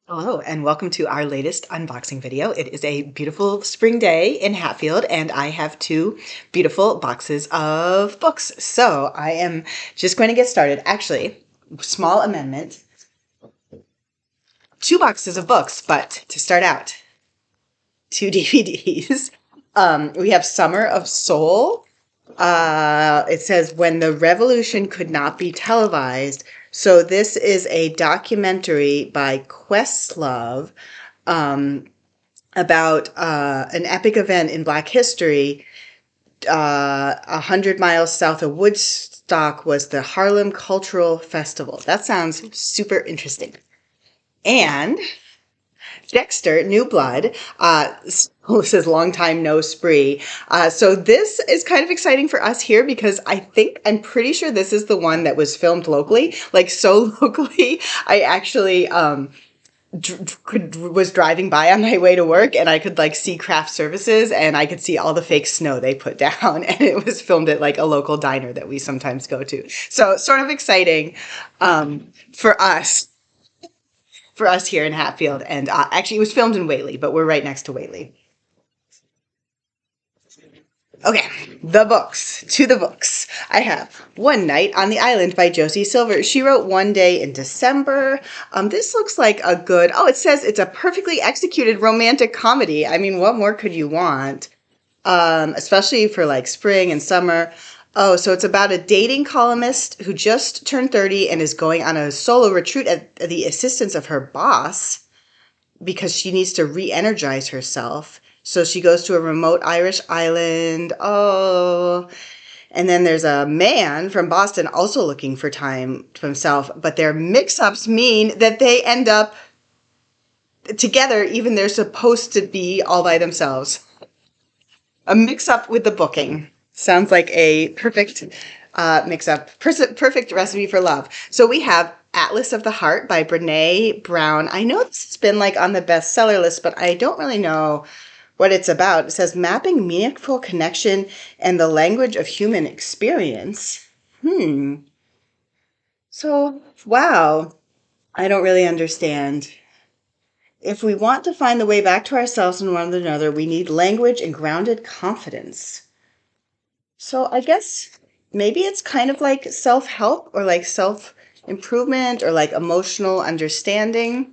Hello, and welcome to our latest unboxing video. It is a beautiful spring day in Hatfield, and I have two beautiful boxes of books. So I am just going to get started. Actually, small amendment, two boxes of books, but to start out, two DVDs. We have Summer of Soul. It says when the revolution could not be televised. So this is a documentary by Questlove about an epic event in Black history. 100 miles south of Woodstock was the Harlem Cultural Festival. That sounds super interesting. And Dexter, New Blood, says long time no spree. So this is kind of exciting for us here because I'm pretty sure this is the one that was filmed locally, like so locally. I actually was driving by on my way to work and I could like see craft services and I could see all the fake snow they put down, and it was filmed at like a local diner that we sometimes go to. So sort of exciting for us here in Hatfield. And actually, it was filmed in Whately, but we're right next to Whately. Okay, the books. To the books. I have One Night on the Island by Josie Silver. She wrote One Day in December. This looks like a good, it says it's a perfectly executed romantic comedy. I mean, what more could you want? Especially for like spring and summer. Oh, so it's about a dating columnist who just turned 30 and is going on a solo retreat at the assistance of her boss because she needs to re-energize herself. So she goes to a remote Irish island. Oh, and then there's a man from Boston also looking for time to himself, but their mix-ups mean that they end up together even they're supposed to be all by themselves. A mix-up with the booking. Sounds like a perfect mix-up, perfect recipe for love. So we have Atlas of the Heart by Brene Brown. I know this has been like on the bestseller list, but I don't really know what it's about. It says mapping meaningful connection and the language of human experience. So, wow. I don't really understand. If we want to find the way back to ourselves and one another, we need language and grounded confidence. So I guess maybe it's kind of like self-help or like self-improvement or like emotional understanding.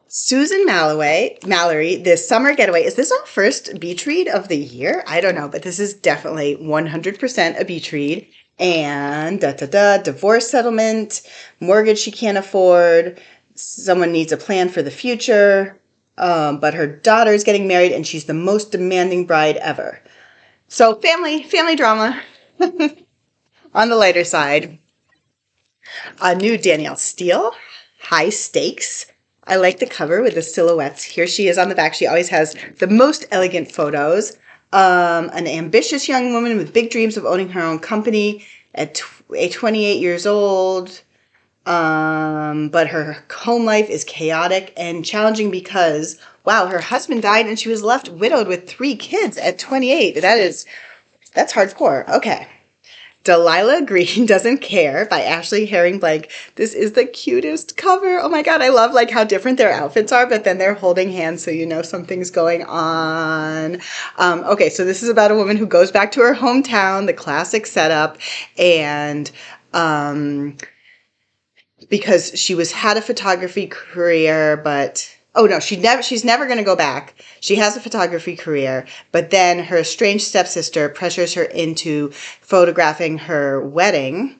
Susan Mallory, this summer getaway. Is this our first beach read of the year? I don't know, but this is definitely 100% a beach read. And divorce settlement, mortgage she can't afford, someone needs a plan for the future, but her daughter is getting married and she's the most demanding bride ever. So family drama on the lighter side. A new Danielle Steele, High Stakes. I like the cover with the silhouettes. Here she is on the back. She always has the most elegant photos. An ambitious young woman with big dreams of owning her own company at 28 years old. But her home life is chaotic and challenging because, wow, her husband died and she was left widowed with 3 kids at 28. That's hardcore. Okay. Delilah Green Doesn't Care by Ashley Herring Blank. This is the cutest cover. Oh my God, I love like how different their outfits are, but then they're holding hands so you know something's going on. Okay, so this is about a woman who goes back to her hometown, the classic setup, and because she had a photography career, but oh no, she's never going to go back. She has a photography career, but then her estranged stepsister pressures her into photographing her wedding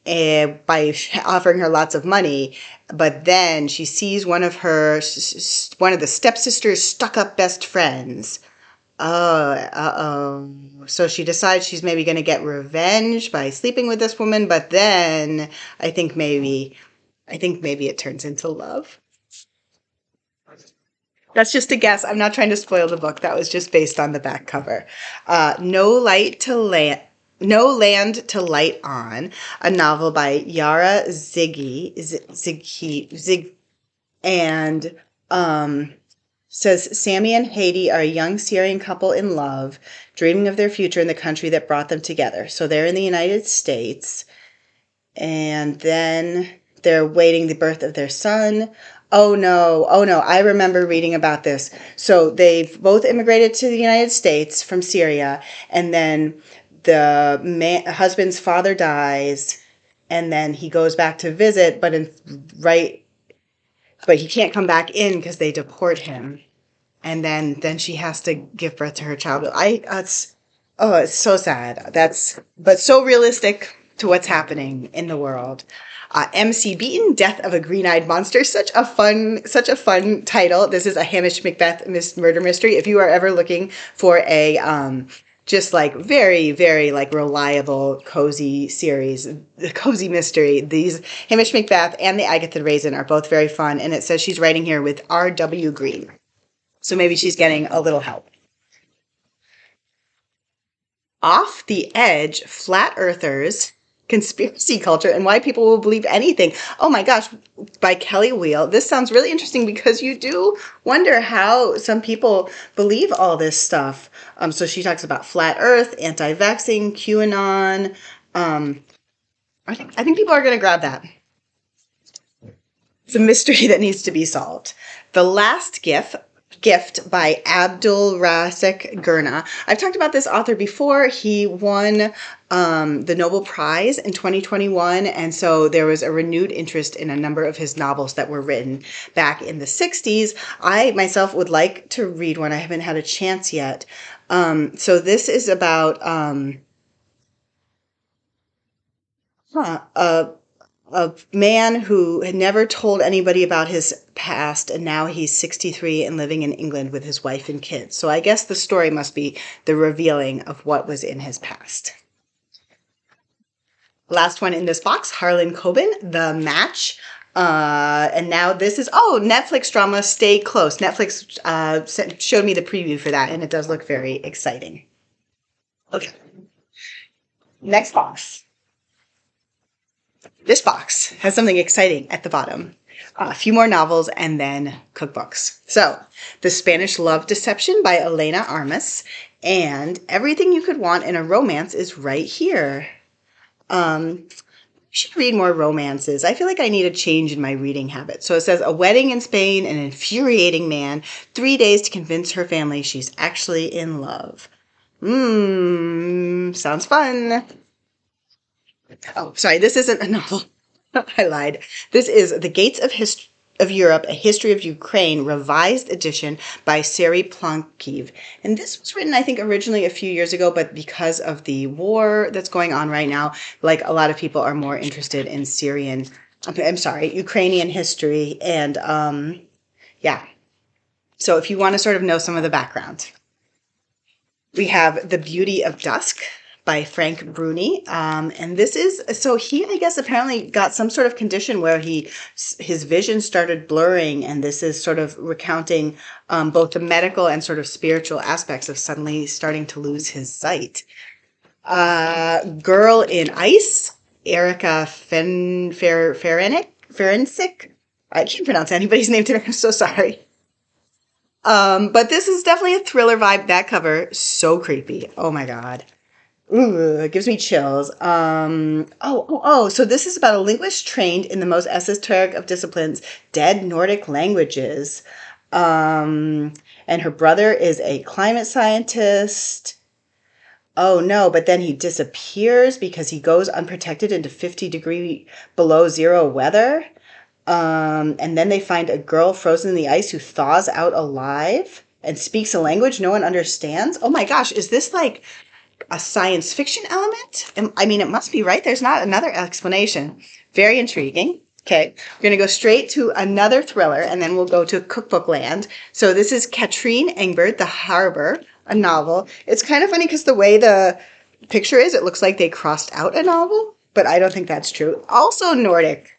by offering her lots of money. But then she sees one of the stepsister's stuck-up best friends. So she decides she's maybe going to get revenge by sleeping with this woman, but then I think maybe it turns into love. That's just a guess. I'm not trying to spoil the book. That was just based on the back cover. No Land to Light On, a novel by Yara Zig, and says Sammy and Haiti are a young Syrian couple in love, dreaming of their future in the country that brought them together. So they're in the United States. And then they're waiting the birth of their son. Oh no, oh no, I remember reading about this. So they've both immigrated to the United States from Syria, and then the husband's father dies, and then he goes back to visit, right, but he can't come back in because they deport him. And then she has to give birth to her child. It's so sad. But so realistic to what's happening in the world. MC Beaton, Death of a Green-Eyed Monster. Such a fun title. This is a Hamish Macbeth murder mystery. If you are ever looking for a just like very, very like reliable, cozy series, cozy mystery, these Hamish Macbeth and the Agatha Raisin are both very fun. And it says she's writing here with R.W. Green. So maybe she's getting a little help. Off the Edge, Flat Earthers, Conspiracy Culture, and Why People Will Believe Anything. Oh my gosh, by Kelly Wheel. This sounds really interesting because you do wonder how some people believe all this stuff. So she talks about flat Earth, anti-vaxxing, QAnon. I think people are going to grab that. It's a mystery that needs to be solved. The Last Gift by Abdul Rasik Gurna. I've talked about this author before. He won the Nobel Prize in 2021, and so there was a renewed interest in a number of his novels that were written back in the 60s. I myself would like to read one. I haven't had a chance yet. So this is about a man who had never told anybody about his past, and now he's 63 and living in England with his wife and kids. So I guess the story must be the revealing of what was in his past. Last one in this box, Harlan Coben, The Match. And now this is, Netflix drama, Stay Close. Netflix showed me the preview for that, and it does look very exciting. Okay. Next box. This box has something exciting at the bottom. A few more novels and then cookbooks. So, The Spanish Love Deception by Elena Armas, and Everything You Could Want in a Romance is right here. I should read more romances. I feel like I need a change in my reading habit. So it says, a wedding in Spain, an infuriating man, 3 days to convince her family she's actually in love. Sounds fun. Oh, sorry, this isn't a novel. I lied. This is The Gates of Europe, A History of Ukraine, revised edition by Seri Plonkiv. And this was written, I think, originally a few years ago, but because of the war that's going on right now, like a lot of people are more interested in Ukrainian history. And yeah. So if you want to sort of know some of the background, we have The Beauty of Dusk by Frank Bruni. And this is, so he, I guess, apparently got some sort of condition where his vision started blurring. And this is sort of recounting both the medical and sort of spiritual aspects of suddenly starting to lose his sight. Girl in Ice, Erica Ferencik. I can't pronounce anybody's name today. I'm so sorry. But this is definitely a thriller vibe. That cover, so creepy. Oh my God. Ooh, it gives me chills. So this is about a linguist trained in the most esoteric of disciplines, dead Nordic languages. And her brother is a climate scientist. Oh no, but then he disappears because he goes unprotected into 50-degree below zero weather. And then they find a girl frozen in the ice who thaws out alive and speaks a language no one understands. Oh my gosh, is this like a science fiction element? I mean, it must be, right? There's not another explanation. Very intriguing. Okay, we're going to go straight to another thriller, and then we'll go to cookbook land. So this is Katrine Engbert, The Harbor, a novel. It's kind of funny because the way the picture is, it looks like they crossed out a novel, but I don't think that's true. Also Nordic.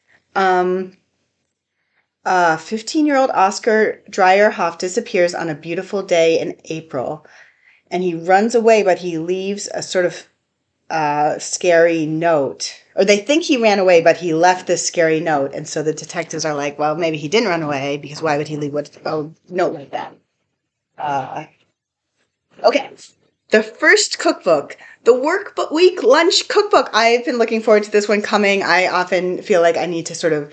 15-year-old Oscar Dreyerhoff disappears on a beautiful day in April. And he runs away, but he leaves a sort of scary note. Or they think he ran away, but he left this scary note. And so the detectives are like, well, maybe he didn't run away, because why would he leave a note like that? Okay. The first cookbook, The Workbook Week Lunch Cookbook. I've been looking forward to this one coming. I often feel like I need to sort of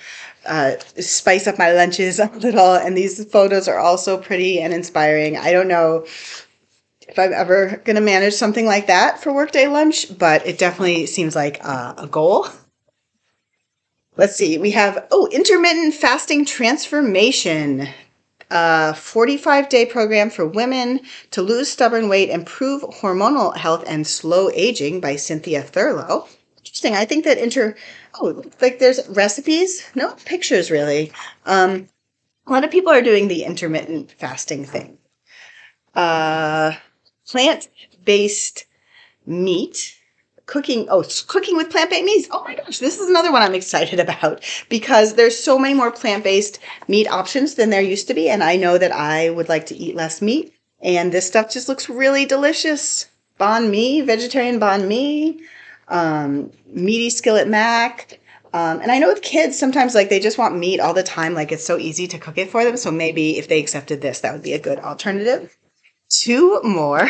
spice up my lunches a little, and these photos are also pretty and inspiring. I don't know if I'm ever going to manage something like that for workday lunch, but it definitely seems like a goal. Let's see. We have, intermittent fasting transformation. A 45-day program for women to lose stubborn weight, improve hormonal health, and slow aging by Cynthia Thurlow. Interesting. I think that like there's recipes, no pictures really. A lot of people are doing the intermittent fasting thing. Plant-based meat. Cooking with plant-based meats. Oh my gosh, this is another one I'm excited about because there's so many more plant-based meat options than there used to be, and I know that I would like to eat less meat, and this stuff just looks really delicious. Banh mi, vegetarian banh mi, meaty skillet mac. And I know with kids, sometimes like they just want meat all the time, like it's so easy to cook it for them, so maybe if they accepted this, that would be a good alternative. Two more.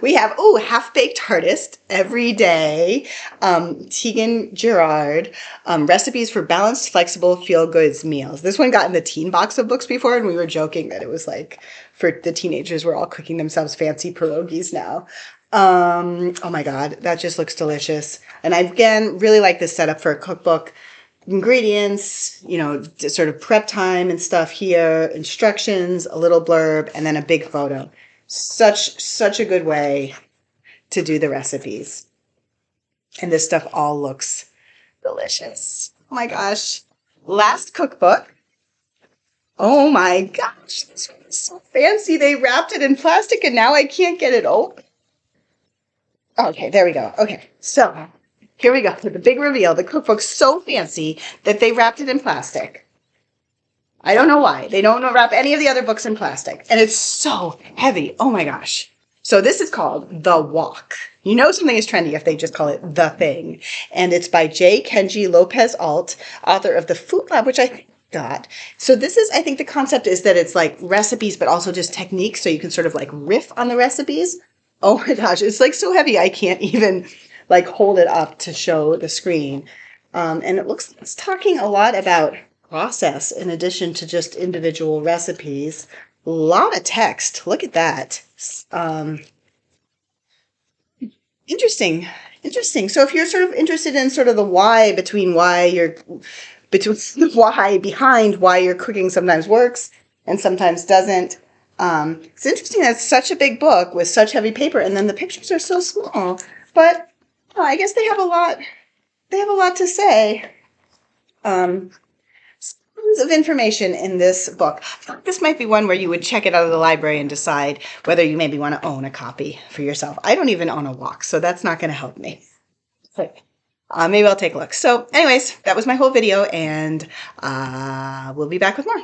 We have, half-baked artist every day, Tegan Gerard, recipes for balanced, flexible, feel-goods meals. This one got in the teen box of books before, and we were joking that it was like for the teenagers, we're all cooking themselves fancy pierogies now. Oh my God, that just looks delicious. And I, again, really like this setup for a cookbook. Ingredients, sort of prep time and stuff here, instructions, a little blurb, and then a big photo. Such a good way to do the recipes. And this stuff all looks delicious. Oh my gosh. Last cookbook. Oh my gosh. This one is so fancy. They wrapped it in plastic and now I can't get it open. Okay, there we go. Okay, so here we go. For the big reveal. The cookbook's so fancy that they wrapped it in plastic. I don't know why. They don't wrap any of the other books in plastic. And it's so heavy. Oh my gosh. So this is called The Walk. You know something is trendy if they just call it The Thing. And it's by J. Kenji Lopez Alt, author of The Food Lab, which I got. So this is, I think the concept is that it's like recipes, but also just techniques. So you can sort of like riff on the recipes. Oh my gosh. It's like so heavy. I can't even like hold it up to show the screen. And it's talking a lot about process in addition to just individual recipes. A lot of text. Look at that. Interesting. So if you're sort of interested in sort of the why between the why behind why your cooking sometimes works and sometimes doesn't, it's interesting that it's such a big book with such heavy paper and then the pictures are so small. But I guess they have a lot. They have a lot to say. Tons of information in this book. This might be one where you would check it out of the library and decide whether you maybe want to own a copy for yourself. I don't even own a Wok, so that's not going to help me. But, maybe I'll take a look. So anyways, that was my whole video, and we'll be back with more.